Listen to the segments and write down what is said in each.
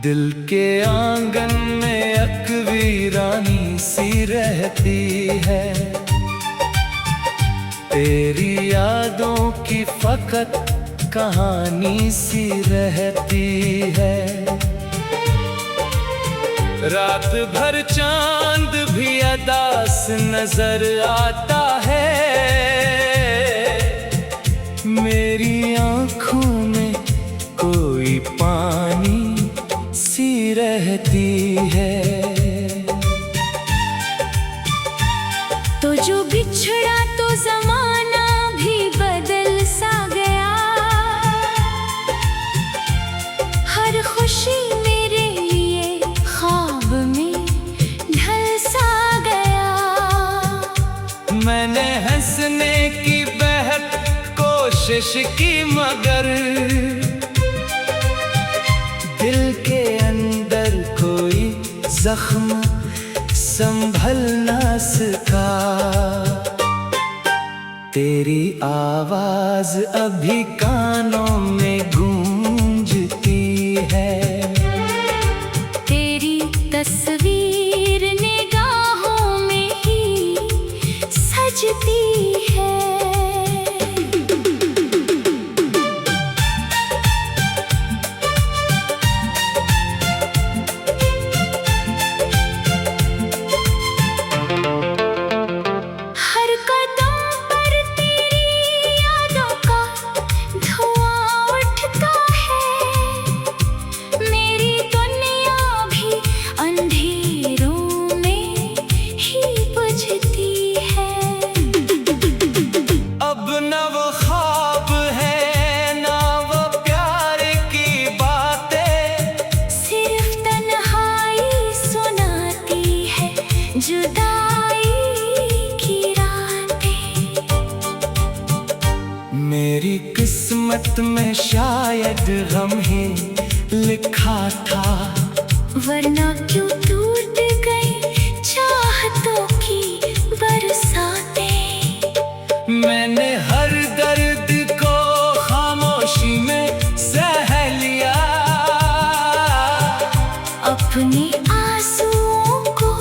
दिल के आंगन में अकवीरानी सी रहती है, तेरी यादों की फकत कहानी सी रहती है। रात भर चांद भी अदास नजर आता है, मेरी आंखों में कोई पानी सी रहती है। तो जो बिछड़ा तो जमाना भी बदल सा गया, हर खुशी मेरे लिए ख्वाब में ढल सा गया। मैंने हंसने की बेहद कोशिश की मगर दिल के अंदर कोई जख्म संभल ना सका। तेरी आवाज अभी कानों में गूंजती है, तेरी तस्वीर निगाहों में ही सजती है। मेरी किस्मत में शायद गम ही लिखा था, वरना क्यों टूट गई चाहतों की बरसातें। मैंने हर दर्द को खामोशी में सह लिया, अपने आंसुओं को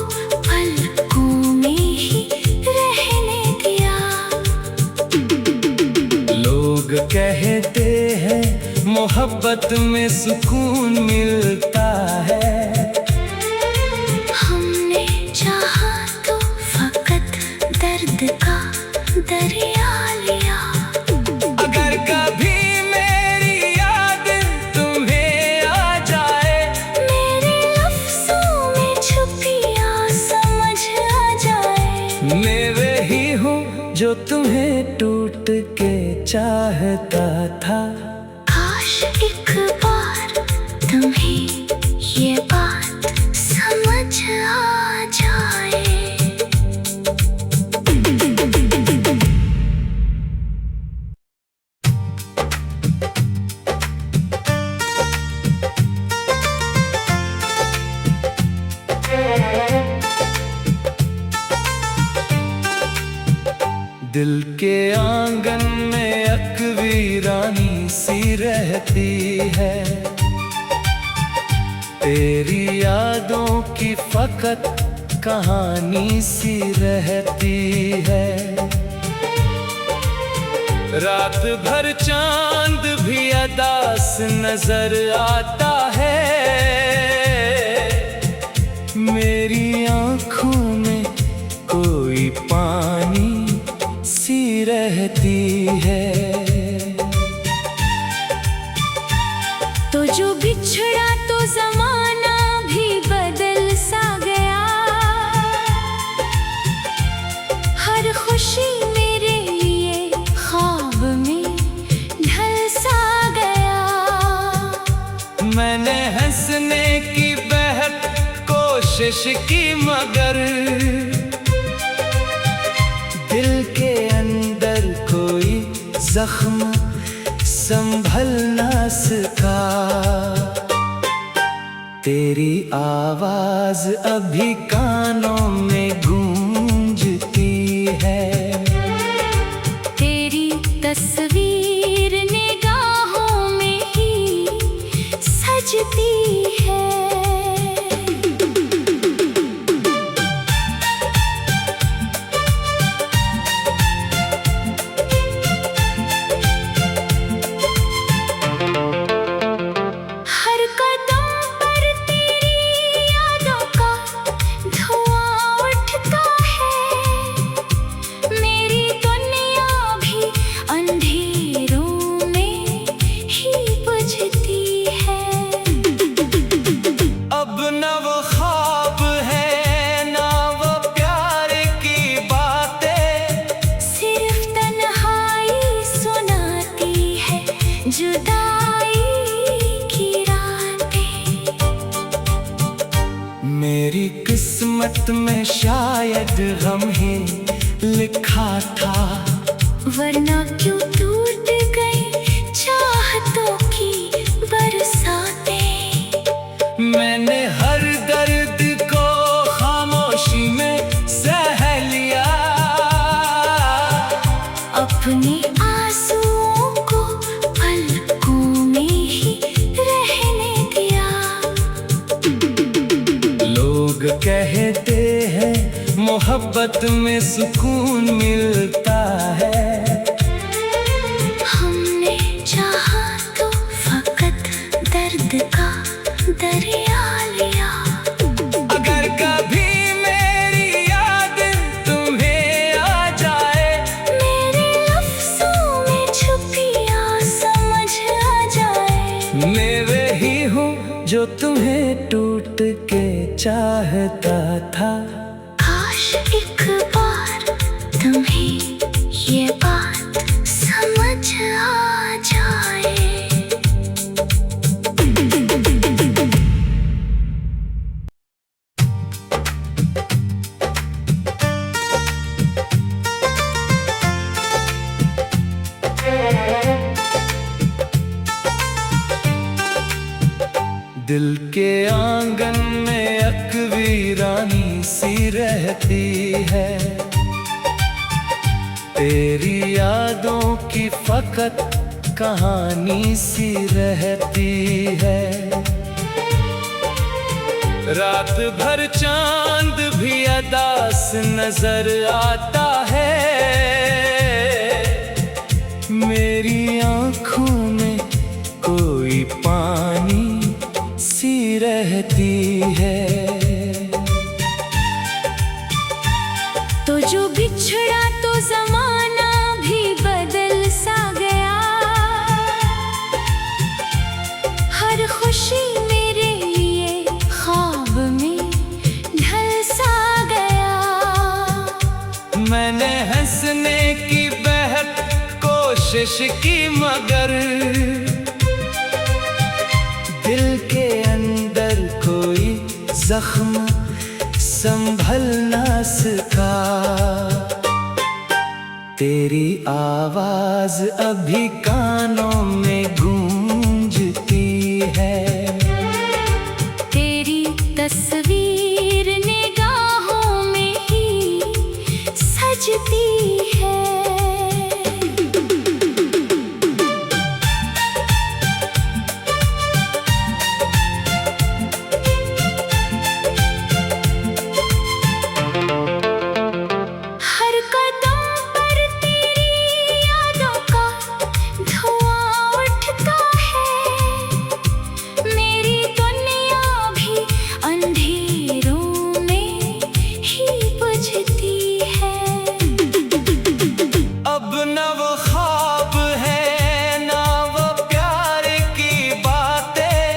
पलकों में ही रहने दिया। लोग कहते हैं मोहब्बत में सुकून मिलता है, हमने चाहा तो फकत दर्द का दरिया लिया। अगर कभी मेरी याद तुम्हें आ जाए, मेरे लफ्ज़ों में छुपी समझ आ जाए, मैं वही हूँ जो तुम्हें टूट के चाहता था। काश एक बार तुम्हें ये बात समझ आ जाए। दिल के आंगन में अकवीरानी सी रहती है, तेरी यादों की फकत कहानी सी रहती है। रात भर चांद भी अदास नजर आता है, मेरी आंखों में कोई पानी सी रहती है। तो जो बिछड़ा तो जमाना भी बदल सा गया, हर खुशी मेरे लिए ख्वाब में ढल सा गया। मैंने हंसने की बेहद कोशिश की मगर दिल के अंदर कोई जख्म संभल ना सका। तेरी आवाज अभी कानों में गूंजती है, तेरी तस्वीर निगाहों में ही सजती है। मेरी किस्मत में शायद गम ही लिखा था, वरना क्यों टूट गई चाहतों की बरसातें। मैंने हर दर्द को खामोशी में सह लिया, अपने आंसुओं को पलकों में ही रहने दिया। लोग कहते हैं मोहब्बत में सुकून मिलता है, हमने चाहा तो फकत दर्द का दरिया लिया। अगर कभी मेरी याद तुम्हें आ जाए, मेरे लफ्ज़ों में छुपी समझ आ जाए। मैं वही हूँ जो तुम्हें टूट के चाहता था। काश एक बार तुम्हें ये बात समझ आ जाए। दिल के आंगन में अकवीरानी सी रहती है, तेरी यादों की फकत कहानी सी रहती है। रात भर चांद भी अदास नजर आता है, मेरी आंखों में कोई पानी सी रहती है। तो जो बिछड़ा तो जमाना भी बदल सा गया, हर खुशी मेरे लिए ख्वाब में ढल सा गया। मैंने हंसने की बेहद कोशिश की, मगर दिल के अंदर कोई जख्म संभल ना सका। तेरी आवाज अभी कानों में गूंजती है, तेरी तस्वीर निगाहों में ही सजती है। हर कदम पर तेरी यादों का धुआं उठता है, मेरी दुनिया भी अंधेरों में ही बुझती है। अब न वो ख्वाब है ना वो प्यार की बातें,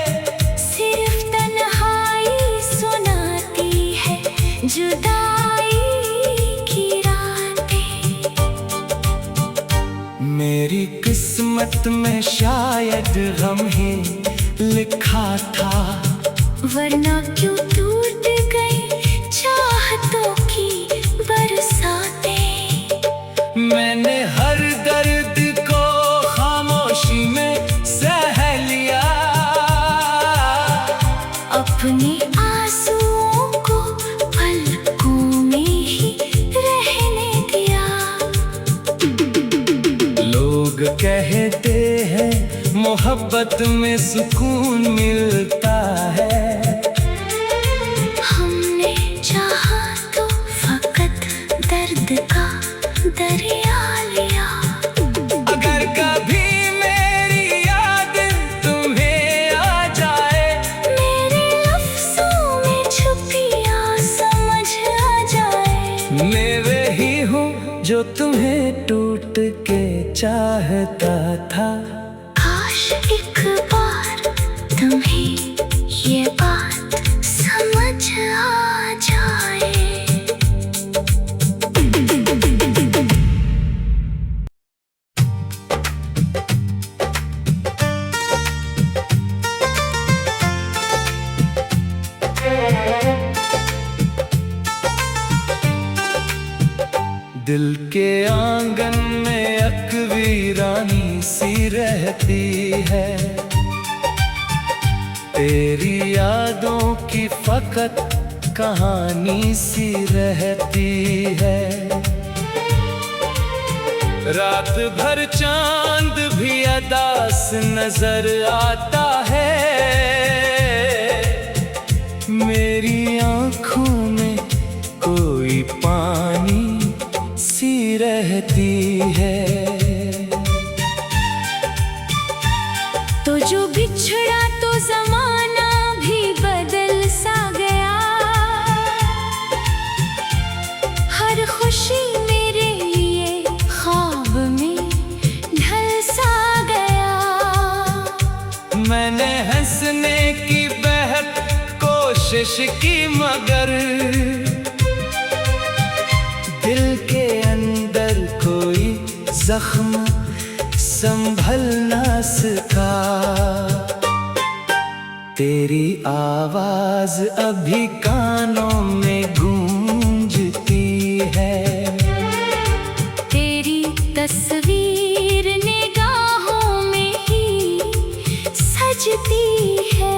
सिर्फ तन्हाई सुनाती है जुदाई की रातें। मेरी किस्मत में शायद गम ही लिखा था, वरना क्यों टूट गई चाहतों की बरसातें। मैंने हर दर्द को खामोशी में सह लिया, अपने आंसुओं को पलकों में ही रहने दिया। लोग कहते हैं मोहब्बत में सुकून मिलता है, हमने चाहा तो फकत दर्द का दरिया लिया। अगर कभी मेरी याद तुम्हें आ जाए, मेरे लफ्ज़ों में छुपी समझ आ जाए। मैं वही हूँ जो तुम्हें टूट के चाहता था। काश एक बार तुम्हें ये बात समझ आ जाए। दिल के आंगन में अकवी रानी सी रहती है, तेरी यादों की फकत कहानी सी रहती है। रात भर चांद भी अदास नजर आता है, मेरी आंखों में कोई पानी सी रहती है। तो जो बिछड़ा तो जमाना भी बदल सा गया, हर खुशी मेरे लिए ख्वाब में ढल सा गया। मैंने हंसने की बेहद कोशिश की मगर दिल के अंदर कोई जख्म संभल ना सका। तेरी आवाज अभी कानों में गूंजती है, तेरी तस्वीर निगाहों में ही सजती है।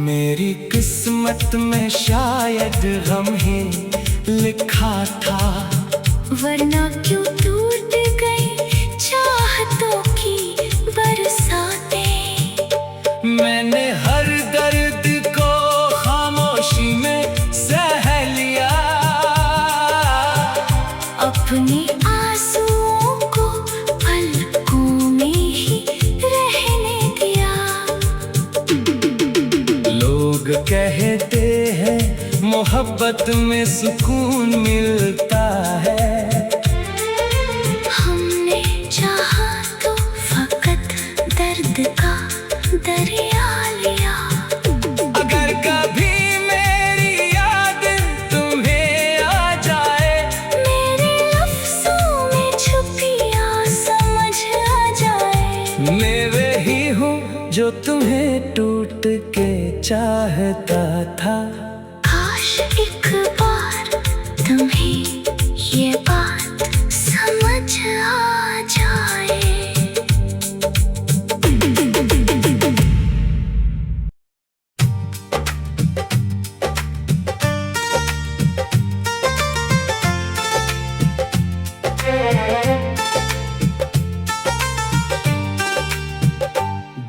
मेरी किस्मत में शायद गम ही लिखा था, वरना क्यों टूट गई चाहतों की बरसातें। मैंने हर दर्द को खामोशी में सह लिया, अपने आंसुओं को पलकों में ही रहने दिया। लोग कहते हैं मोहब्बत में सुकून मिलता है, हमने चाहा तो फकत दर्द का दरिया लिया। अगर कभी मेरी याद तुम्हें आ जाए, मेरे लफ्ज़ों में छुपी समझ आ जाए, मैं वही हूँ जो तुम्हें टूट के चाहता था। काश एक बार तुम्हें ये बात समझ आ जाए।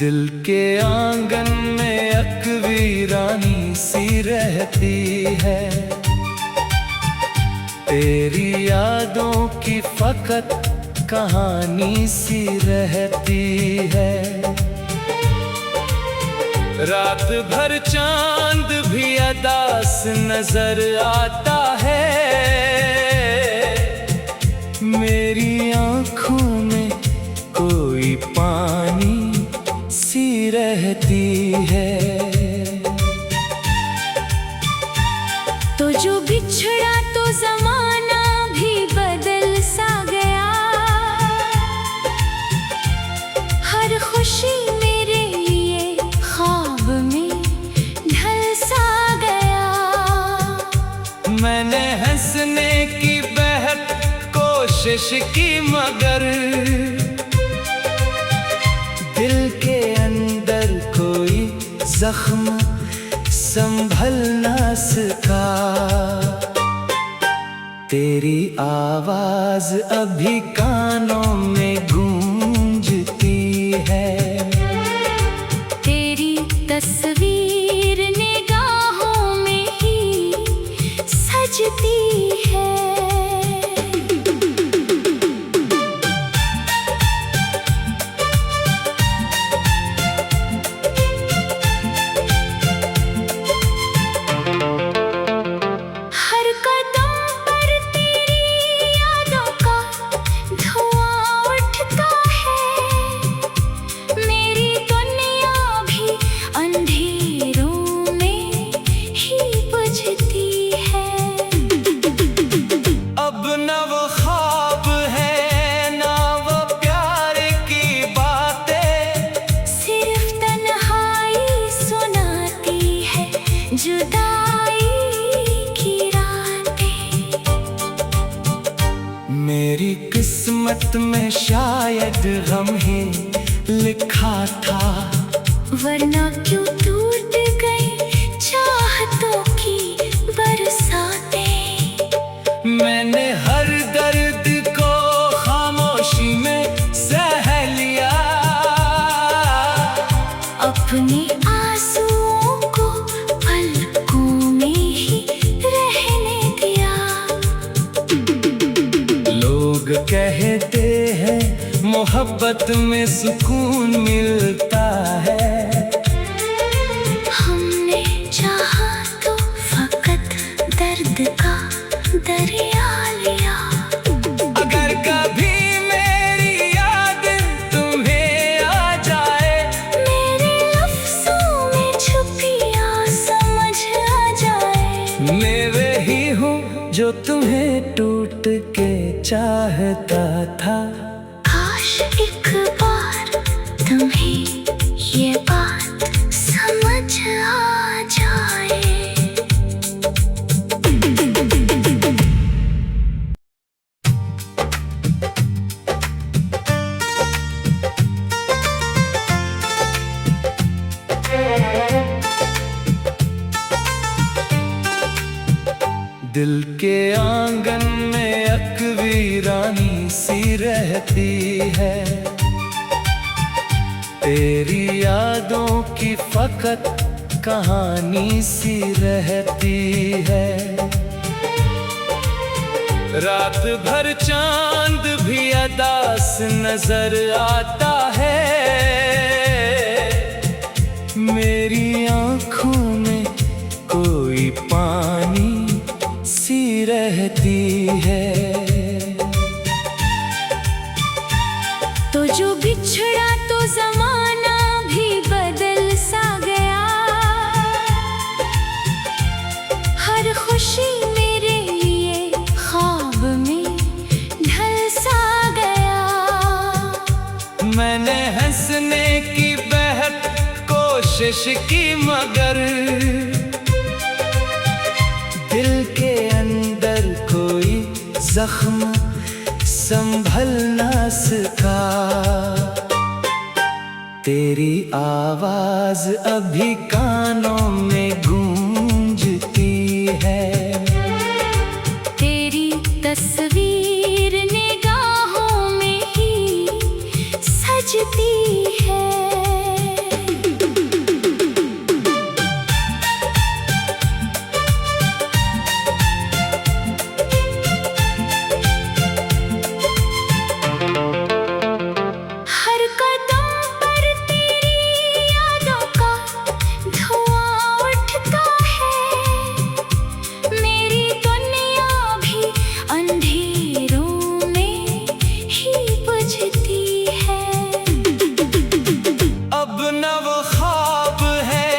दिल के आंगन में अकवी रानी सी रहती है, तेरी यादों की फकत कहानी सी रहती है। रात भर चांद भी अदास नजर आता है, मेरी आंखों में कोई पानी सी रहती है। तो जो बिछड़ा तो जमाना भी बदल सा गया, हर खुशी मेरे लिए ख्वाब में ढल सा गया। मैंने हंसने की बेहद कोशिश की मगर दिल के अंदर कोई जख्म संभल ना सका। तेरी आवाज अभी कानों में गूंजती है, तेरी तस्वीर निगाहों में ही सजती है। मेरी किस्मत में शायद गम ही लिखा था, वरना क्यों टूट गई चाहतों की बरसातें। मैंने हर दर्द को खामोशी में सह लिया, अपने आंसुओं को पलकों में ही रहने दिया। लोग कहते हैं मोहब्बत में सुकून मिलता है, हमने चाहा तो फकत दर्द का दरिया लिया। अगर कभी मेरी याद तुम्हें आ जाए, मेरे लफ्ज़ों में छुपी आ समझ आ जाए। मैं वही हूँ जो तुम्हें टूट के चाहता था। काश एक बार तुम्हें ये बात समझ आ जाए। दिल के आंगन में एक वीरानी सी रहती है, तेरी यादों की फकत कहानी सी रहती है। रात भर चांद भी अदास नजर आता है, मेरी आंखों में कोई पानी सी रहती है। तो जो बिछड़ा तो जमाना भी बदल सा गया, हर खुशी मेरे लिए ख्वाब में ढल सा गया। मैंने हंसने की बेहद कोशिश की, मगर दिल के अंदर कोई जख्म संभल ना सका। तेरी आवाज अभी कानों में गूंजती है, तेरी तस्वीर निगाहों में ही सजती है। हर कदम पर तेरी यादों का धुआं उठता है, मेरी दुनिया भी अंधेरों में ही बुझती है। अब न वो ख्वाब है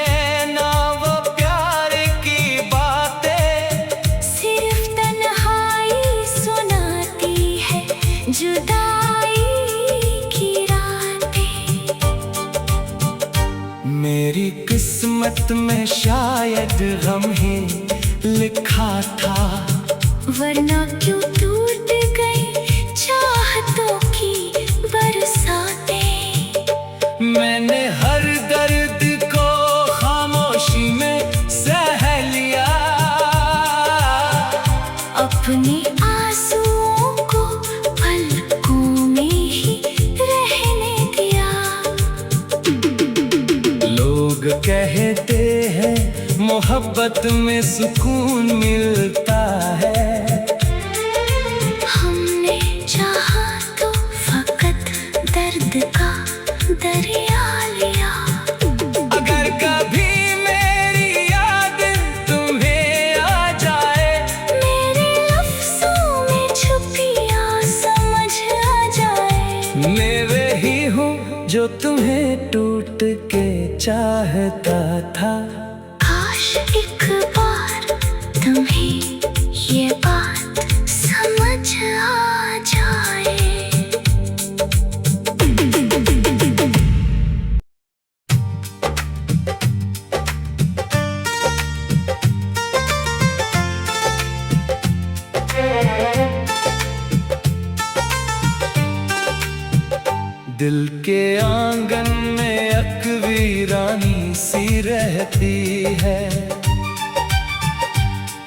न वो प्यार की बातें, सिर्फ तन्हाई सुनाती है जुदाई की रातें। मेरी किस्मत में शायद गम ही लिखा था, वरना क्यों टूट गई चाहतों की बरसातें। मैंने हर दर्द को खामोशी में सह लिया, अपने आंसुओं को पलकों में ही रहने दिया। लोग कहते हैं मोहब्बत में सुकून मिलता है, हमने चाहा तो फकत दर्द का दरिया लिया। अगर कभी मेरी याद तुम्हें आ जाए, मेरे लफ्ज़ों में छुपी आ समझ आ जाए। मैं वही हूँ जो तुम्हें टूट के चाहता था। काश एक बार तुम्हें ये बात समझ आ जाए। दिल के आंगन में एक वीरानी सी रहती है,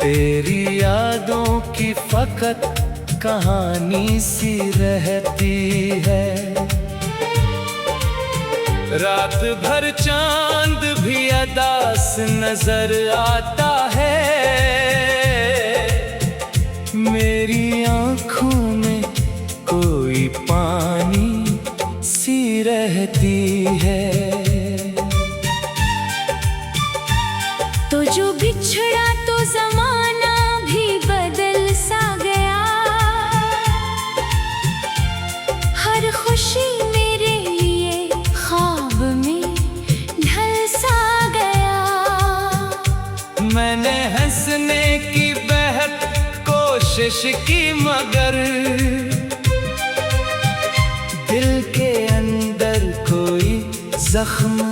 तेरी यादों की फकत कहानी सी रहती है। रात भर चांद भी अदास नजर आता है, मेरी आंखों में कोई पानी सी रहती है। तो जो बिछड़ा तो जमाना भी बदल सा गया, हर खुशी मेरे लिए ख्वाब में ढल सा गया। मैंने हंसने की बेहद कोशिश की मगर दिल के अंदर कोई जख्म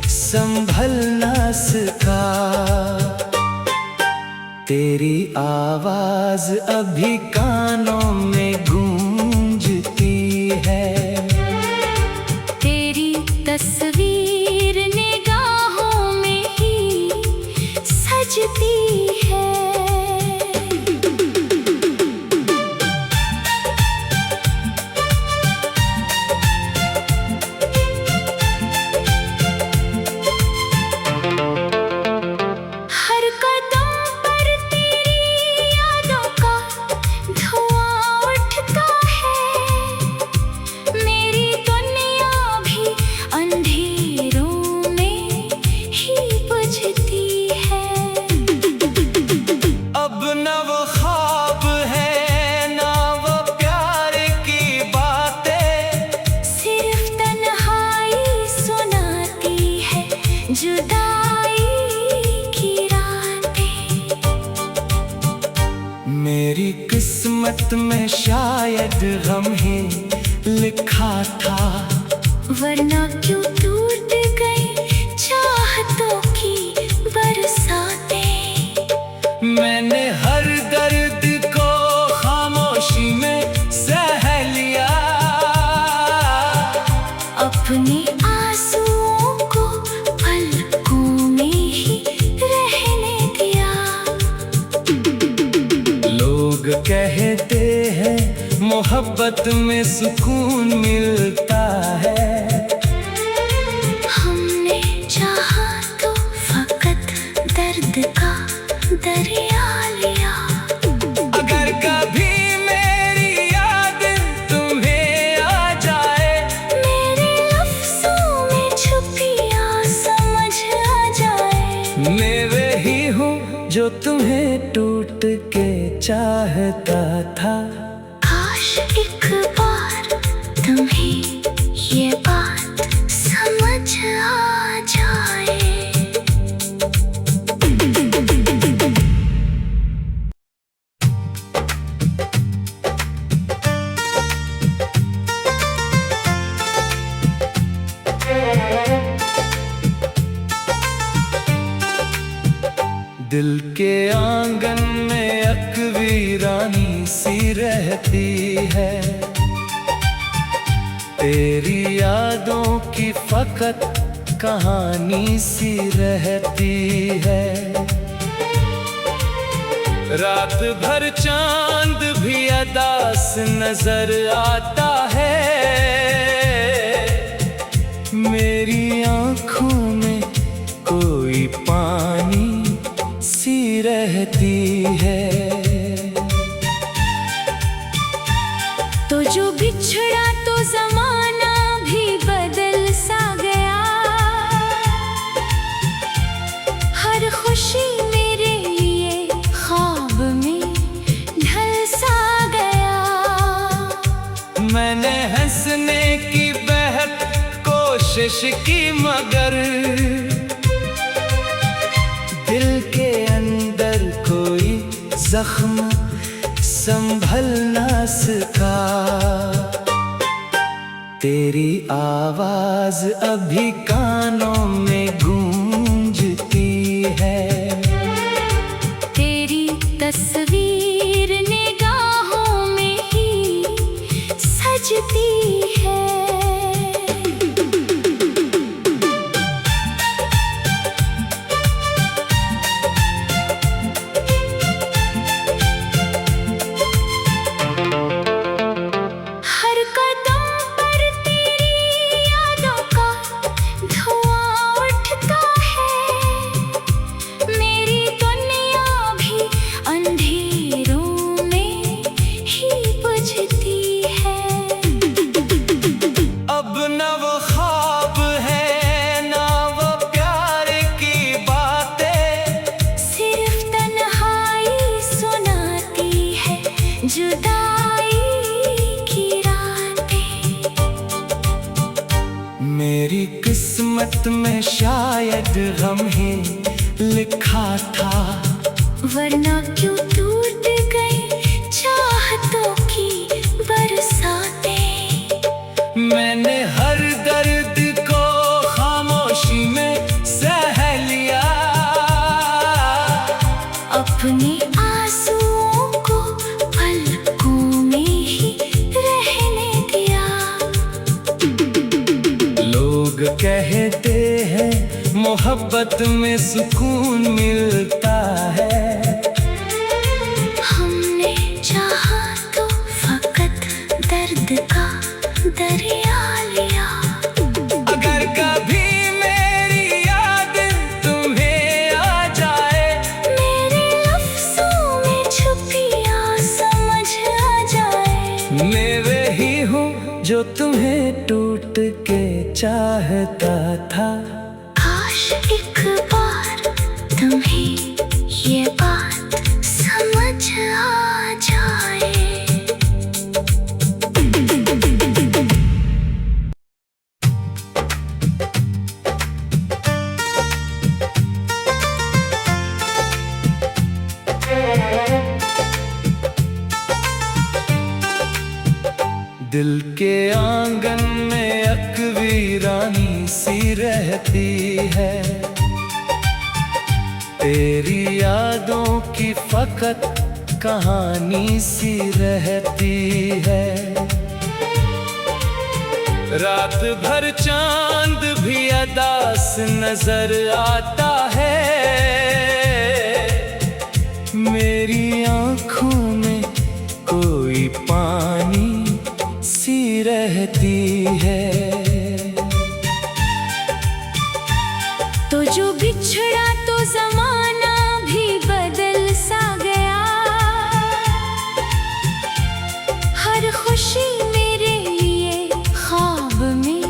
संभल ना सका। तेरी आवाज अभी कानों में गूंजती है, तेरी तस्वीर निगाहों में ही सजती है। हर कदम पर तेरी यादों का धुआं उठता है, मेरी दुनिया भी अंधेरों में ही बुझती है। अब न वो ख्वाब है न वो प्यार की बातें, सिर्फ तन्हाई सुनाती है जुदाई की रातें। मेरी किस्मत में शायद गम ही लिखा था, वरना क्यों टूट गई चाहतों की बरसातें। मैंने हर दर्द को खामोशी में सह लिया, अपने आंसुओं को पलकों में ही रहने दिया। लोग कहते हैं मोहब्बत में सुकून मिलता है, हमने चाहा तो फकत दर्द का दरिया लिया। अगर कभी मेरी याद तुम्हें आ जाए, मेरे लफ्ज़ों में छुपी आस समझ आ जाए। मैं वही हूँ जो तुम्हें टूट के चाहता था। काश एक बार तुम्हें ये बात समझ आ जाए। दिल के आंगन में एक वीरानी सी रहती है, तेरी यादों की फकत कहानी सी रहती है। रात भर चांद भी अदास नजर आता है, मेरी आंखों में कोई पानी सी रहती है। तो जो बिछड़ा तो जमाना भी बदल सा गया, हर खुशी मेरे लिए ख्वाब में ढल सा गया। मैंने हंसने की बेहद कोशिश की मगर दिल के अंदर कोई जख्म संभल ना सका। तेरी आवाज अभी कानों में गूंजती है, तेरी तस्वीर निगाहों में ही सजती है। किस्मत में शायद गम ही लिखा था, वरना क्यों टूट गई चाहतों की बरसातें। मैंने हर दर्द को खामोशी में सह लिया, अपने आंसुओं को पलकों में ही रहने दिया। लोग कहते हैं मोहब्बत में सुकून मिलता है, हमने चाहा तो फकत दर्द का दरिया लिया। अगर कभी मेरी याद तुम्हें आ जाए, मेरे लफ्ज़ों में छुपिया समझ आ जाए। मैं वही हूँ जो तुम्हें टूट के चाहता था। काश एक बार तुम्हें ये बात समझ आ जाए। दिल के आंगन में एक वीरानी सी रहती है, तेरी यादों की फकत कहानी सी रहती है। रात भर चांद भी अदास नजर आता है, मेरी आंखों में कोई पानी सी रहती है। तो जो बिछड़ा तो जमाना भी बदल सा गया, हर खुशी मेरे लिए ख्वाब में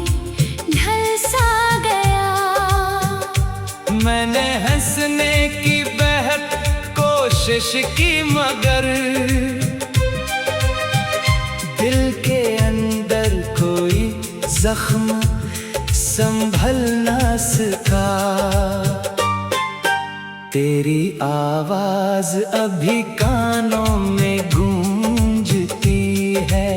ढल सा गया। मैंने हंसने की बेहद कोशिश की, मगर दिल के अंदर कोई जख्म संभल ना सका। तेरी आवाज अभी कानों में गूंजती है,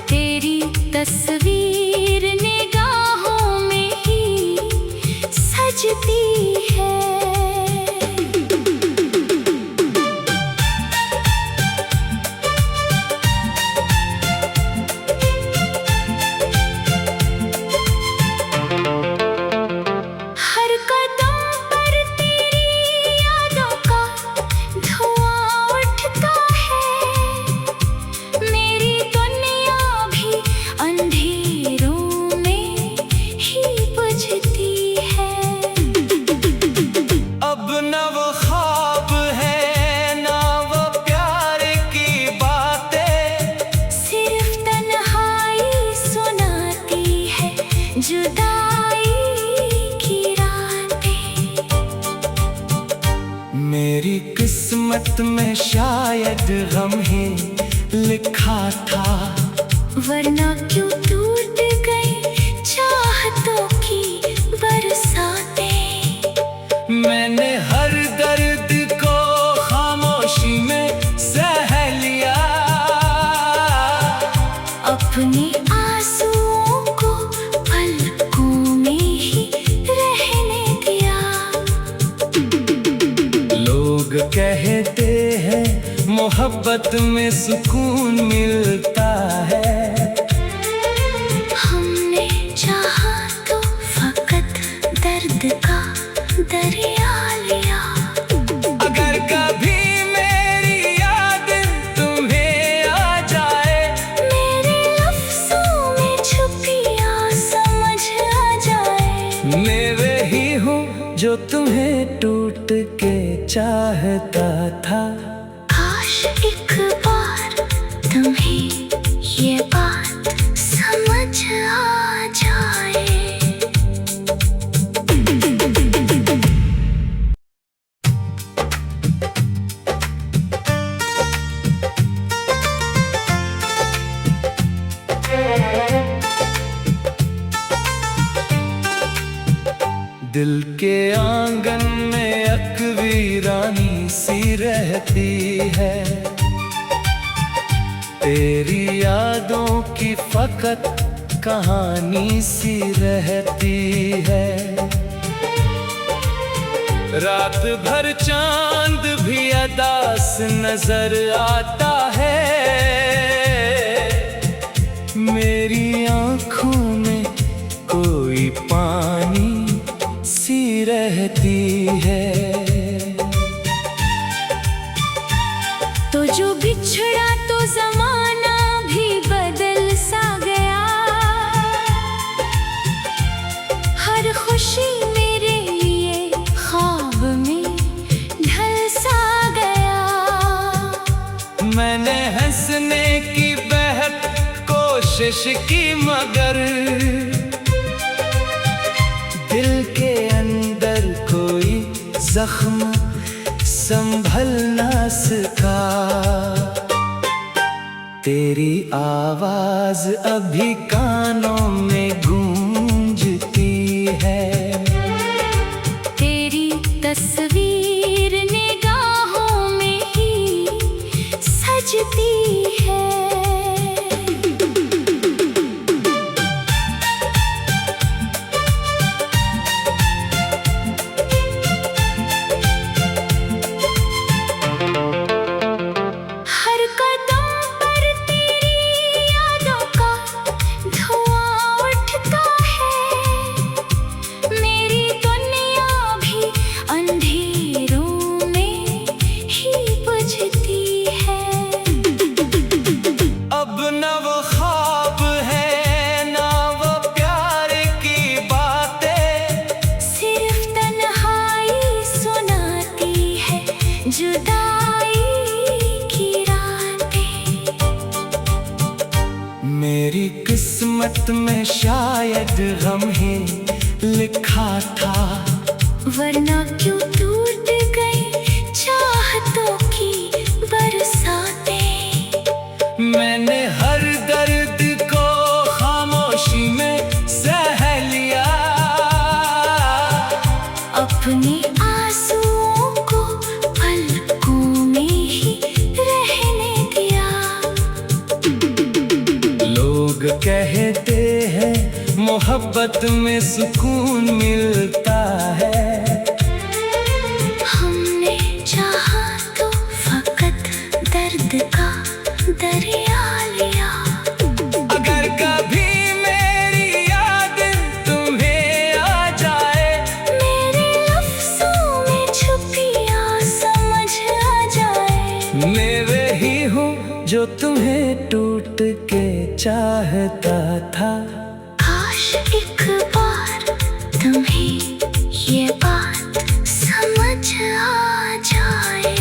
तेरी तस्वीर निगाहों में ही सजती है। हर कदम पर तेरी यादों का धुआं उठता है, मेरी दुनिया भी अंधेरों में ही बुझती है। अब न वो ख्वाब है ना वो प्यार की बातें, सिर्फ तन्हाई सुनाती है जुदाई की रातें। मेरी किस्मत में शायद गम ही लिखा था, वरना क्यों टूट गई चाहतों की बरसातें। मैंने हर दर्द को खामोशी में सह लिया, अपने आंसुओं को पलकों में ही रहने दिया। लोग कहते हैं मोहब्बत में सुकून मिलता है, हमने चाहा तो फकत दर्द का दरिया लिया। अगर कभी मेरी याद तुम्हें आ जाए, मेरे लफ्ज़ों में छुपिया समझ आ जाए। मैं वही हूँ जो तुम्हें टूट के चाहता था। काश एक बार तुम्हें ये बात समझ आ जाए। के आंगन में एक वीरानी सी रहती है। तेरी यादों की फकत कहानी सी रहती है। रात भर चांद भी अदास नजर आता है। मेरी आंखों में कोई पानी सी रहती है। तो जो बिछड़ा तो जमाना भी बदल सा गया। हर खुशी मेरे लिए ख्वाब में ढल सा गया। मैंने हंसने की बेहद कोशिश की मगर दिल के अंदर कोई जख्म संभल ना सका। तेरी आवाज अभी कानों में गूंजती है। तेरी तस्वीर निगाहों में ही सजती है। मेरी किस्मत में शायद गम ही लिखा था। वरना क्यों टूट गई चाहतों की बरसातें। मैंने हर दर्द को खामोशी में सह लिया। अपने आंसुओं को पलकों में ही रहने दिया। लोग कहते हैं मोहब्बत में सुकून मिलता है। हमने चाहा तो फकत दर्द का दरिया लिया। अगर कभी मेरी याद तुम्हें आ जाए, मेरे लफ्ज़ों में छुपी आस समझ आ जाए। मैं वही हूँ जो तुम्हें टूट के चाहता था। काश एक बार तुम्हें ये बात समझ आ जाए।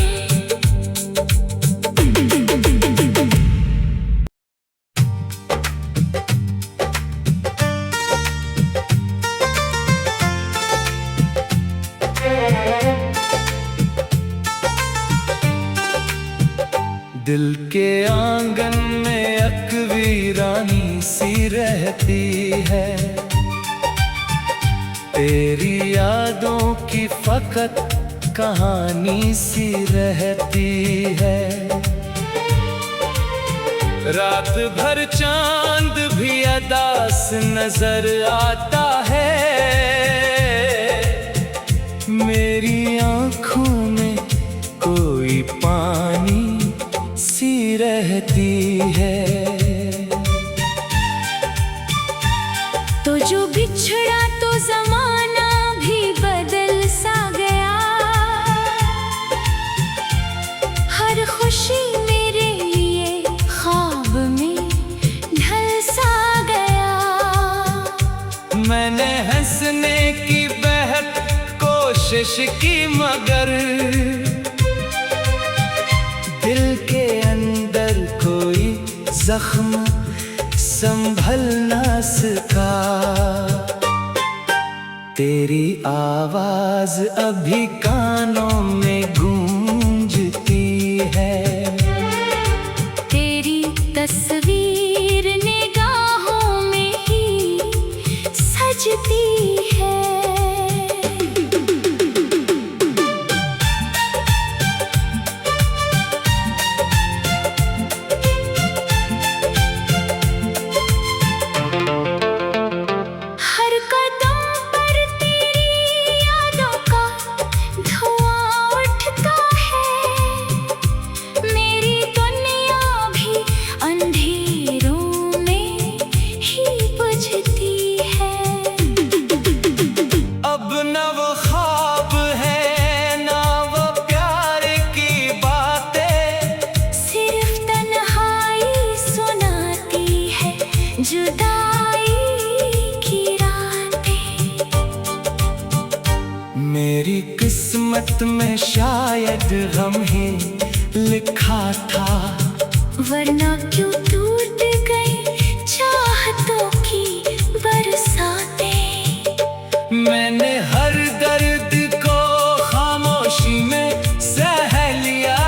दिल के आंगन में एक वीरानी सी रहती है। तेरी यादों की फकत कहानी सी रहती है। रात भर चांद भी अदास नजर आता है। मेरी आंखों में कोई पानी सी रहती है। तो जो बिछड़ा तो जमाना भी बदल सा गया। हर खुशी मेरे लिए ख्वाब में ढल सा गया। मैंने हंसने की बेहद कोशिश की मगर दिल के अंदर कोई जख्म संभल ना सका। तेरी आवाज अभी कानों में गूंजती है। तेरी तस्वीर निगाहों में ही सजती है। किस्मत में शायद गम ही लिखा था। वरना क्यों टूट गई चाहतों की बरसातें। मैंने हर दर्द को खामोशी में सह लिया,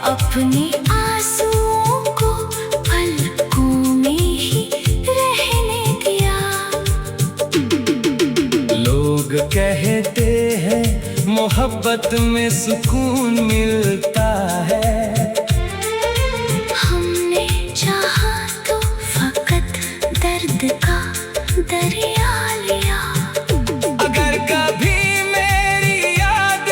अपने आंसुओं को पलकों में ही रहने दिया। लोग कहते हैं मोहब्बत में सुकून मिलता है। हमने चाहा तो फकत दर्द का दरिया लिया। अगर कभी मेरी याद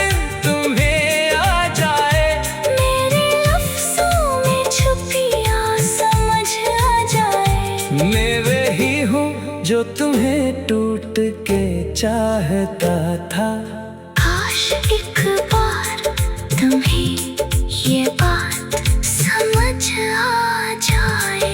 तुम्हें आ जाए, मेरे लफ्ज़ों में छुपिया समझ आ जाए। मैं वही हूँ जो तुम्हें टूट के चाहता था। काश एक बार तुम्हें ये बात समझ आ जाए।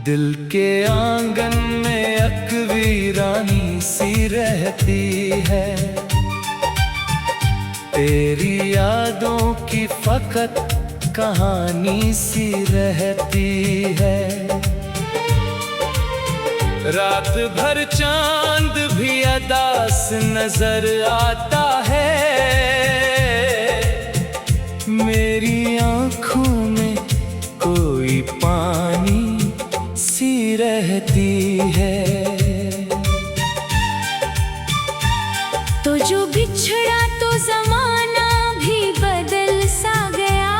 दिल के आंगन में एक वीरानी सी रहती है। तेरी यादों की फकत कहानी सी रहती है। रात भर चांद भी अदास नजर आता है। मेरी आंखों में कोई पानी सी रहती है। तो जो बिछड़ा तो जमाना भी बदल सा गया।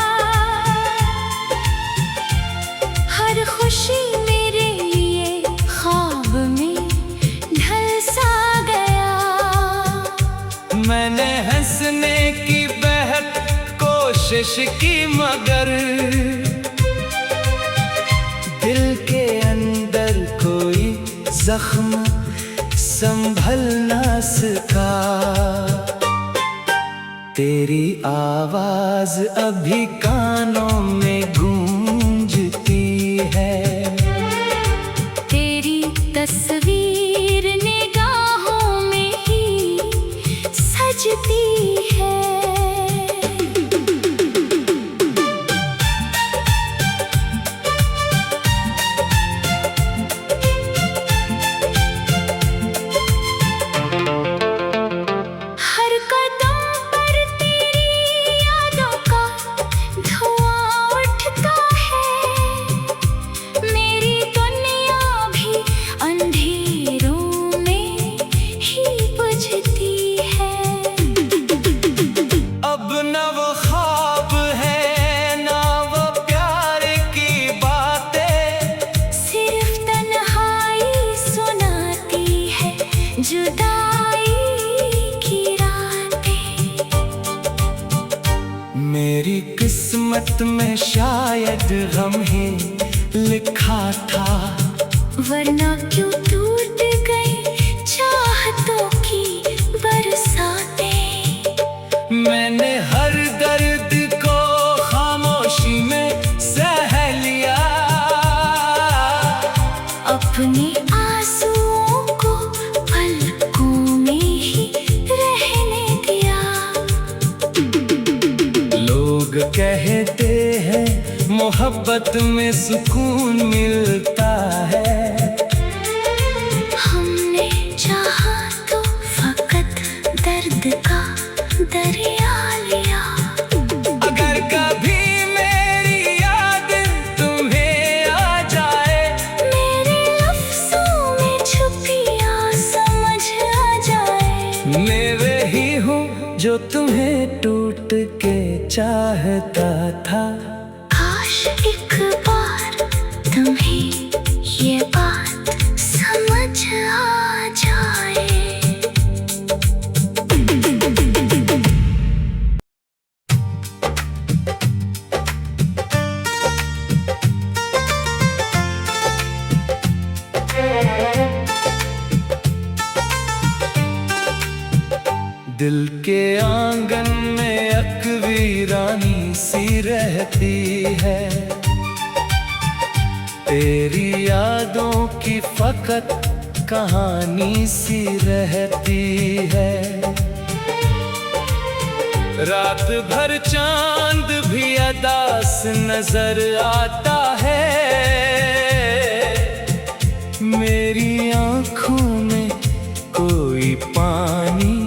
हर खुशी मेरे लिए ख्वाब में ढल सा गया। मैंने हंसने की बेहद कोशिश की, मगर दिल के अंदर कोई जख्म संभल ना सका। तेरी आवाज अभी कानों में गूंजती है। तेरी तस्वीर निगाहों में ही सजती है। हर कदम पर तेरी यादों का धुआं उठता है। मेरी दुनिया भी अंधेरों में ही बुझती है। अब न वो ख्वाब है ना वो प्यार की बातें, सिर्फ तन्हाई सुनाती है जुदाई की रातें। मेरी किस्मत में शायद गम ही लिखा था। वरना क्यों टूट गई चाहतों की बरसातें। मैंने हर दर्द को खामोशी में सह लिया, अपने आंसुओं को पलकों में ही रहने दिया। लोग कहते हैं मोहब्बत में सुकून मिलता है। हमने चाहा तो फकत दर्द का दरिया लिया। अगर कभी मेरी याद तुम्हें आ जाए, मेरे लफ्ज़ों में छुपिया समझ आ जाए। मैं वही हूँ जो तुम्हें टूट के चाहता था। काश एक बार तुम्हें ये बात समझ आ जाए। दिल के आंगन में अकवीरानी सी रहती है, तेरी यादों की फकत कहानी सी रहती है। रात भर चांद भी अदास नजर आता है, मेरी आंखों में कोई पानी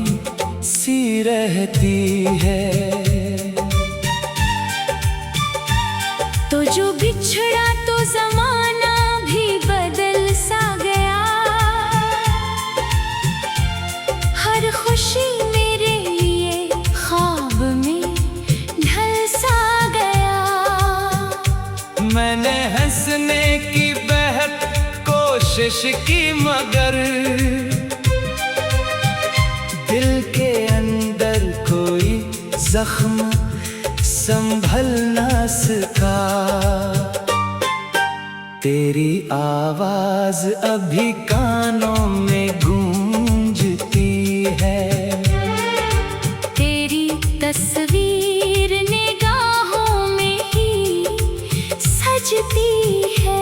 सी रहती है। तो जो बिछड़ा तो जमाना भी बदल सा गया, हर खुशी मेरे लिए ख्वाब में ढल सा गया। मैंने हंसने की बेहद कोशिश की मगर दिल के अंदर कोई जख्म संभल ना सका। तेरी आवाज अभी कानों में गूंजती है, तेरी तस्वीर निगाहों में ही सजती है।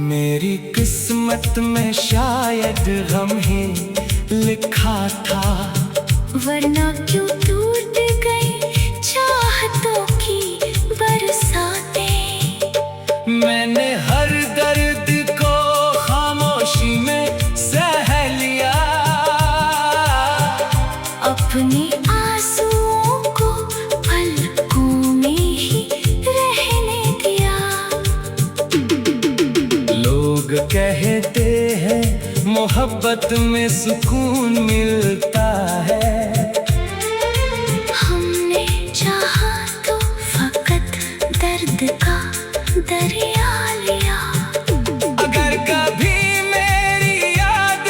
मेरी किस्मत में शायद गम ही लिखा था, वरना क्यों टूट गई चाहतों की बरसातें। मैंने हर दर्द को खामोशी में सह लिया, अपनी आंसुओं को पलकों में ही रहने दिया। लोग कहते हैं मोहब्बत में सुकून मिलता है, हमने चाहा तो फकत दर्द का दरिया लिया। अगर कभी मेरी याद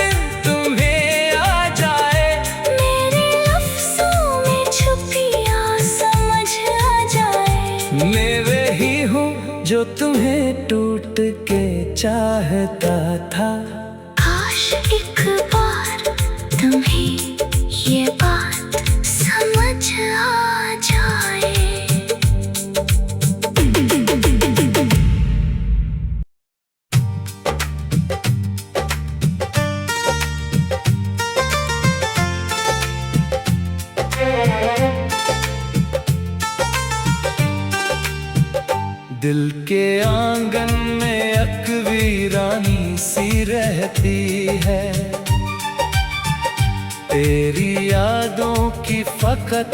तुम्हें आ जाए, मेरे लफ्ज़ों में छुपिया समझ आ जाए, मैं वही हूँ जो तुम्हें टूट के चाहता था। काश एक बार तुम्हें ये बात समझ आ जाए। दिल के आंगन में अकवीरानी सी रहती है, तेरी यादों की फकत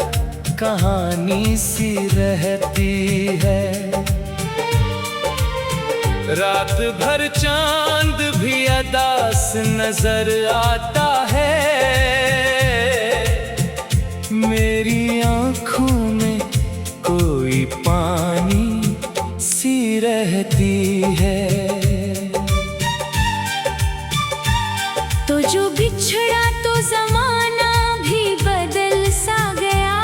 कहानी सी रहती है। रात भर चांद भी अदास नजर आता है, मेरी आंखों में कोई पानी सी रहती है। तो जो बिछड़ा तो जमाना भी बदल सा गया,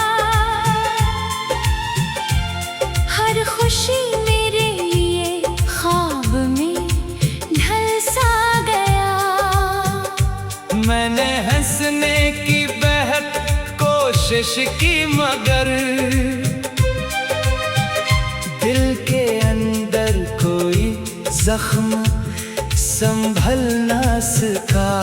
हर खुशी मेरे लिए ख्वाब में ढल सा गया। मैंने हंसने की बेहद कोशिश की मगर दिल के अंदर कोई जख्म संभल ना सका।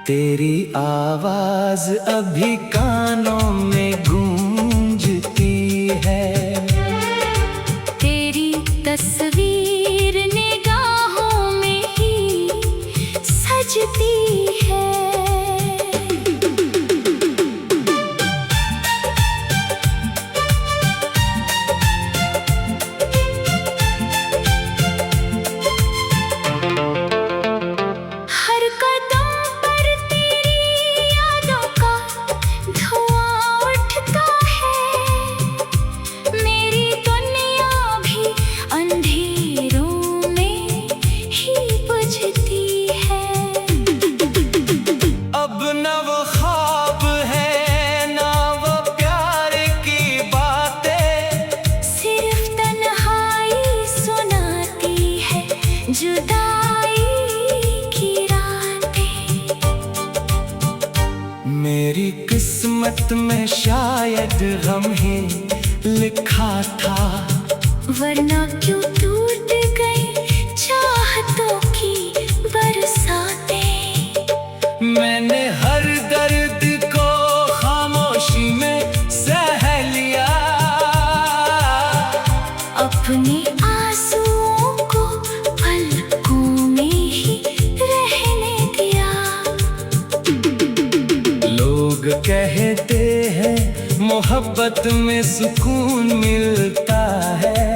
तेरी आवाज अभी कानों में गूंजती है, तेरी तस्वीर निगाहों में ही सजती है। न वो ख्वाब है ना वो प्यार की बातें, सिर्फ तन्हाई सुनाती है जुदाई की रातें। मेरी किस्मत में शायद गम ही लिखा था, वरना क्यों टूट गई चाहतों की बरसातें। मैंने हर दर्द को खामोशी में सह लिया, अपने आंसुओं को पलकों में ही रहने दिया। लोग कहते हैं मोहब्बत में सुकून मिलता है,